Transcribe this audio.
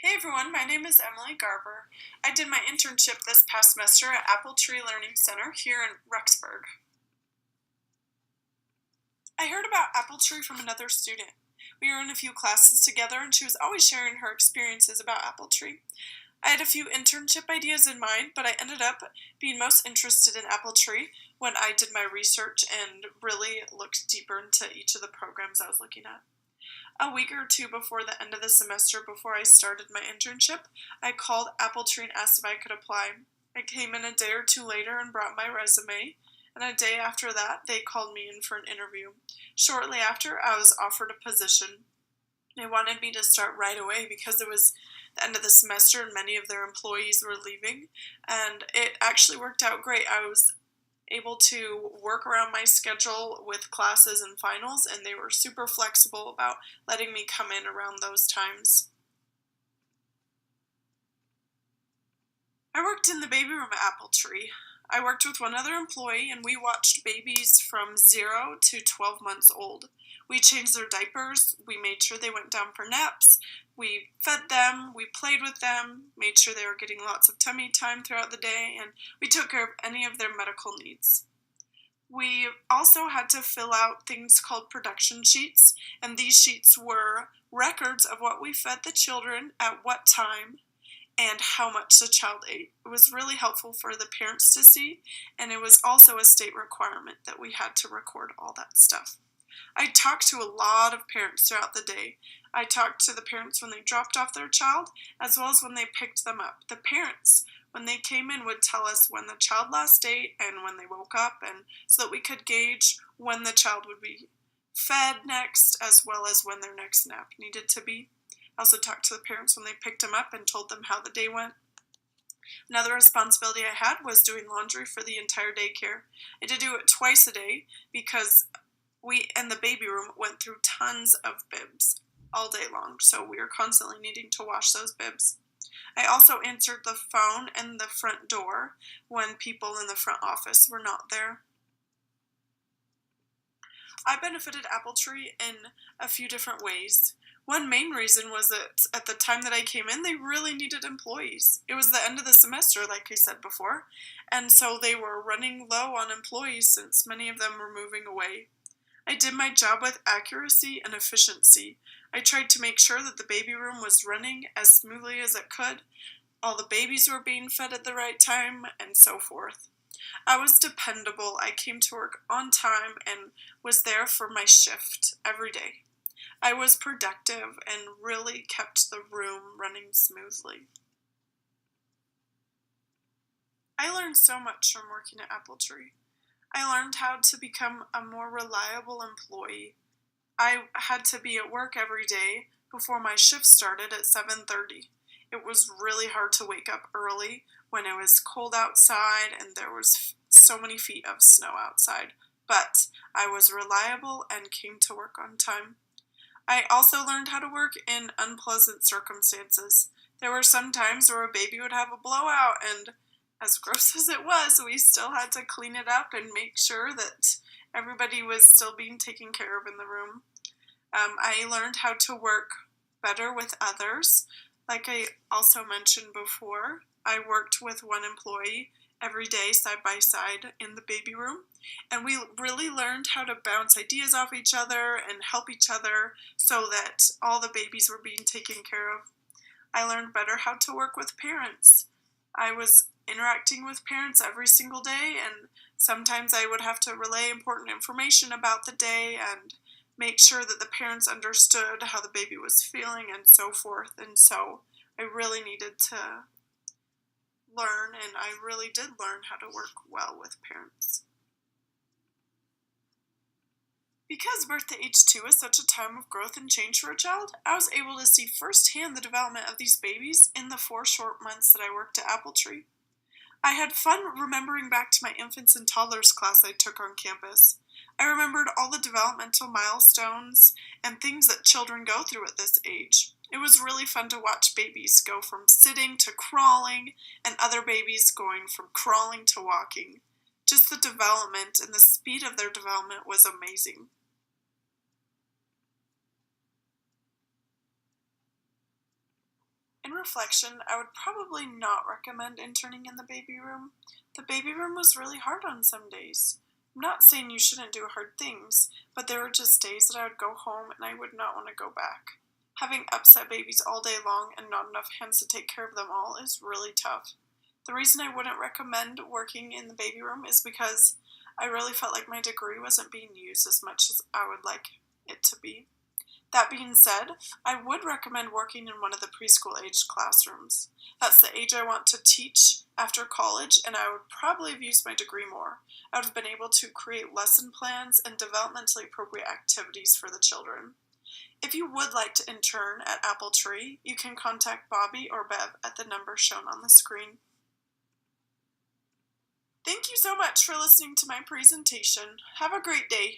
Hey everyone, my name is Emily Garver. I did my internship this past semester at Apple Tree Learning Center here in Rexburg. I heard about Apple Tree from another student. We were in a few classes together and she was always sharing her experiences about Apple Tree. I had a few internship ideas in mind, but I ended up being most interested in Apple Tree when I did my research and really looked deeper into each of the programs I was looking at. A week or two before the end of the semester, before I started my internship, I called Apple Tree and asked if I could apply. I came in a day or two later and brought my resume, and a day after that, they called me in for an interview. Shortly after, I was offered a position. They wanted me to start right away because it was the end of the semester and many of their employees were leaving, and it actually worked out great. I was able to work around my schedule with classes and finals, and they were super flexible about letting me come in around those times. I worked in the baby room at Apple Tree. I worked with one other employee, and we watched babies from 0 to 12 months old. We changed their diapers, we made sure they went down for naps, we fed them, we played with them, made sure they were getting lots of tummy time throughout the day, and we took care of any of their medical needs. We also had to fill out things called production sheets, and these sheets were records of what we fed the children at what time and how much the child ate. It was really helpful for the parents to see, and it was also a state requirement that we had to record all that stuff. I talked to a lot of parents throughout the day. I talked to the parents when they dropped off their child, as well as when they picked them up. The parents, when they came in, would tell us when the child last ate and when they woke up, and so that we could gauge when the child would be fed next, as well as when their next nap needed to be. I also talked to the parents when they picked them up and told them how the day went. Another responsibility I had was doing laundry for the entire daycare. I did do it twice a day because we in the baby room went through tons of bibs all day long, so we were constantly needing to wash those bibs. I also answered the phone and the front door when people in the front office were not there. I benefited Apple Tree in a few different ways. One main reason was that at the time that I came in, they really needed employees. It was the end of the semester, like I said before, and so they were running low on employees since many of them were moving away. I did my job with accuracy and efficiency. I tried to make sure that the baby room was running as smoothly as it could, all the babies were being fed at the right time, and so forth. I was dependable. I came to work on time and was there for my shift every day. I was productive and really kept the room running smoothly. I learned so much from working at Apple Tree. I learned how to become a more reliable employee. I had to be at work every day before my shift started at 7:30. It was really hard to wake up early when it was cold outside and there was so many feet of snow outside, but I was reliable and came to work on time. I also learned how to work in unpleasant circumstances. There were some times where a baby would have a blowout, and as gross as it was, we still had to clean it up and make sure that everybody was still being taken care of in the room. I learned how to work better with others. Like I also mentioned before, I worked with one employee every day side by side in the baby room, and we really learned how to bounce ideas off each other and help each other so that all the babies were being taken care of. I learned better how to work with parents. I was interacting with parents every single day, and sometimes I would have to relay important information about the day and make sure that the parents understood how the baby was feeling and so forth. And so I really needed to learn, and I really did learn how to work well with parents. Because birth at age 2 is such a time of growth and change for a child, I was able to see firsthand the development of these babies in the 4 short months that I worked at Apple Tree. I had fun remembering back to my infants and toddlers class I took on campus. I remembered all the developmental milestones and things that children go through at this age. It was really fun to watch babies go from sitting to crawling, and other babies going from crawling to walking. Just the development and the speed of their development was amazing. In reflection, I would probably not recommend interning in the baby room. The baby room was really hard on some days. I'm not saying you shouldn't do hard things, but there were just days that I would go home and I would not want to go back. Having upset babies all day long and not enough hands to take care of them all is really tough. The reason I wouldn't recommend working in the baby room is because I really felt like my degree wasn't being used as much as I would like it to be. That being said, I would recommend working in one of the preschool-aged classrooms. That's the age I want to teach after college, and I would probably have used my degree more. I would have been able to create lesson plans and developmentally appropriate activities for the children. If you would like to intern at Apple Tree, you can contact Bobby or Bev at the number shown on the screen. Thank you so much for listening to my presentation. Have a great day.